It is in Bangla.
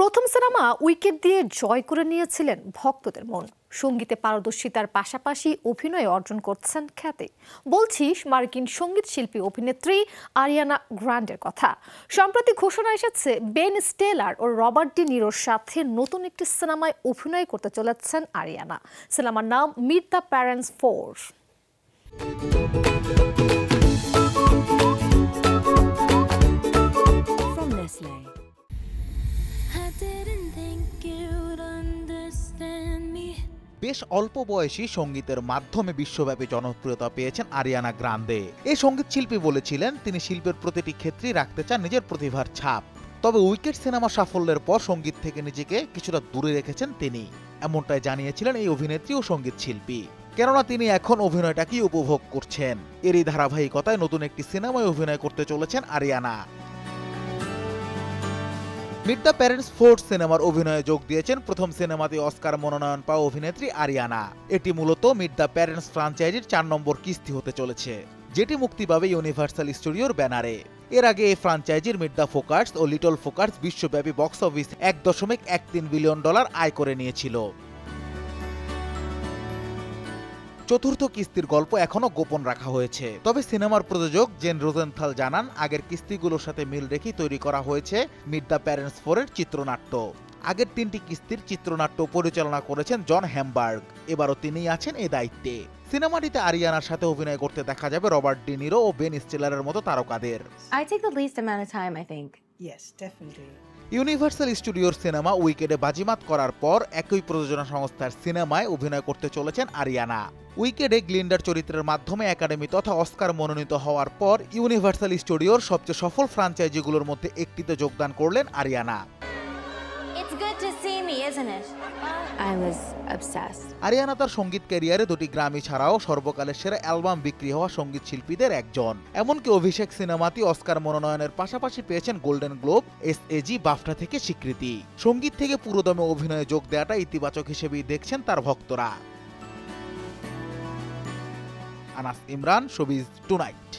প্রথম সিনেমা উইকেট দিয়ে জয় করে নিয়েছিলেন ভক্তদের মন। সঙ্গীতে পারদর্শিতার পাশাপাশি অভিনয়ে অর্জন করছেন খ্যাতি। বলছি মার্কিন সঙ্গীত শিল্পী অভিনেত্রী আরিয়ানা গ্র্যান্ডের কথা। সম্প্রতি ঘোষণা এসেছে বেন স্টেলার ও রবার্ট ডি নিরোর সাথে নতুন একটি সিনেমায় অভিনয় করতে চলেছেন আরিয়ানা। সিনেমার নাম মিট দ্য প্যারেন্টস 4। বেশ অল্প বয়সী সঙ্গীতের মাধ্যমে বিশ্বব্যাপী জনপ্রিয়তা পেয়েছেন আরিয়ানা গ্রান্দে। এই সঙ্গীত শিল্পী বলেছিলেন তিনি শিল্পের প্রতিটি ক্ষেত্রেই রাখতে চান নিজের প্রতিভার ছাপ। তবে উইকেট সিনেমা সাফল্যের পর সঙ্গীত থেকে নিজেকে কিছুটা দূরে রেখেছেন তিনি, এমনটাই জানিয়েছিলেন এই অভিনেত্রী ও সঙ্গীত শিল্পী। কেননা তিনি এখন অভিনয়টাকেই উপভোগ করছেন। এরই ধারাবাহিকতায় নতুন একটি সিনেমায় অভিনয় করতে চলেছেন আরিয়ানা। মিট দ্য প্যারেন্টস 4 সিনেমার অভিনয়ে যোগ দিয়েছেন প্রথম সিনেমাতে অস্কার মনোনয়ন পাওয়া অভিনেত্রী আরিয়ানা। এটি মূলত মিট দ্য প্যারেন্টস ফ্র্যাঞ্চাইজির 4 নম্বর কিস্তি হতে চলেছে, যেটি মুক্তি পাবে ইউনিভার্সাল স্টুডিওর ব্যানারে। এর আগে এই ফ্র্যাঞ্চাইজির মিট দ্য ফোকার্স ও লিটল ফোকার্স বিশ্বব্যাপী বক্স অফিস $1.13 বিলিয়ন আয় করে নিয়েছিল। চতুর্থ কিস্তির গল্প এখনো গোপন রাখা হয়েছে। তবে সিনেমার প্রযোজক জেন রোজেনথাল জানান, আগের কিস্তিগুলোর সাথে মিল রেখেই তৈরি করা হয়েছে মিট দ্য প্যারেন্টস 4 এর চিত্রনাট্য। আগের 3টি কিস্তির চিত্রনাট্য পরিচালনা করেছেন জন হ্যামবার্গ। এবারও তিনিই আছেন এই দায়িত্বে। সিনেমাটিতে আরিয়ানার সাথে অভিনয় করতে দেখা যাবে রবার্ট ডি নিরো ও বেন স্টিলারের মতো তারকাদের। I take the least amount of time, I think. Yes, definitely. Universal স্টুডিওর সিনেমা উইকেটে বাজিমাত করার পর একই প্রযোজনা সংস্থার সিনেমায় অভিনয় করতে চলেছেন আরিয়ানা। উইকেটে গ্লিন্ডার চরিত্রের মাধ্যমে একাডেমি তথা অস্কার মনোনীত হওয়ার পর ইউনিভার্সাল স্টুডিওর সবচেয়ে সফল ফ্র্যাঞ্চাইজিগুলোর মধ্যে একটিতে যোগদান করলেন Ariana. It's good to see me, isn't it? I was obsessed. Ariana তার সঙ্গীত ক্যারিয়ারে 2টি গ্র্যামি ছাড়াও সর্বকালের সেরা অ্যালবাম বিক্রি হওয়া সঙ্গীত শিল্পীদের একজন। এমনকি অভিষেক সিনেমাটি অস্কার মনোনয়নের পাশাপাশি পেয়েছেন গোল্ডেন গ্লোব, SAG, বাফটা থেকে স্বীকৃতি। সঙ্গীত থেকে পুরোদমে অভিনয়ে যোগ দেওয়াটা ইতিবাচক হিসেবেই দেখছেন তার ভক্তরা। Anas Imran, showbiz tonight.